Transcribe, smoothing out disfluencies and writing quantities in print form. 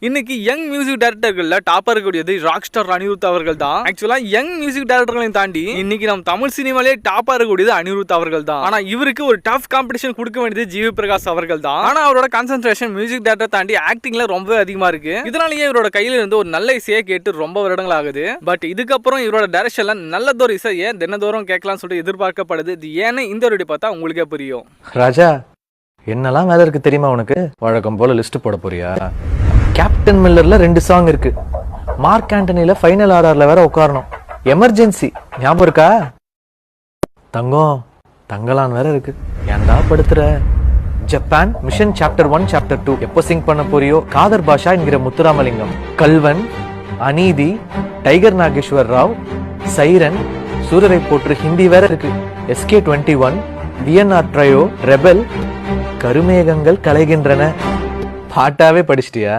இன்னைக்கு young music டைரக்டர்கள்ல டாப்பா இருக்கக்கூடியது ராக் ஸ்டார் அனிருத் அவர்கள் தான். ஆக்சுவலா யங் மியூசிக் டைரக்டர்களையும் தாண்டி இன்னைக்கு நம்ம தமிழ் சினிமாலே டாப்பா இருக்கக்கூடியது அனிருத் அவர்கள் தான். ஆனா இவருக்கு ஒரு டஃப் காம்படிஷன் கொடுக்க வேண்டியது ஜிவி பிரகாஷ் அவர்கள் தான். ஆனா அவரோட கான்சென்ட்ரேஷன் மியூசிக் டைரக்டர் தாண்டி ஆக்டிங்ல ரொம்ப அதிகமா இருக்கு. இதனாலேயே இவரோட கையில இருந்து ஒரு நல்ல இசையை கேட்டு ரொம்ப வருடங்கள் ஆகுது. பட் இதுக்கப்புறம் இவரோட டைரக்ஷன்ல நல்லதொரு இசையை தினந்தோறும் கேட்கலாம்னு சொல்லிட்டு எதிர்பார்க்கப்படுது. இது ஏன்னு இந்த வீடியோ பார்த்தா உங்களுக்கே புரியும். ராஜா, என்னெல்லாம் வேலை இருக்கு தெரியுமா உனக்கு? வழக்கம் போல லிஸ்ட் போட போறியா? கேப்டன் மில்லர்ல 2 சாங் இருக்கு. மார்க் ஆண்டனில ஃபைனல் ஆர்டர்ல வேற உட்காரணும். எமர்ஜென்சி ஞாபகம் இருக்கா? தங்கம் தங்கலான் வேற இருக்கு. ஏன்டா படுத்துற? ஜப்பான் மிஷன் சாப்டர் 1 சாப்டர் 2 எப்போ சிங் பண்ண போறியோ? காதர் பாஷா என்கிற முத்துராமலிங்கம், கல்வன், அநீதி, டைகர் நாகேஸ்வர் ராவ், சைரன், சூரரை போற்று ஹிந்தி வேற இருக்கு. SK21, VNR trio, rebel, Karumegangal Kalaigindrana. பாட்டாவே படிச்சிட்டியா?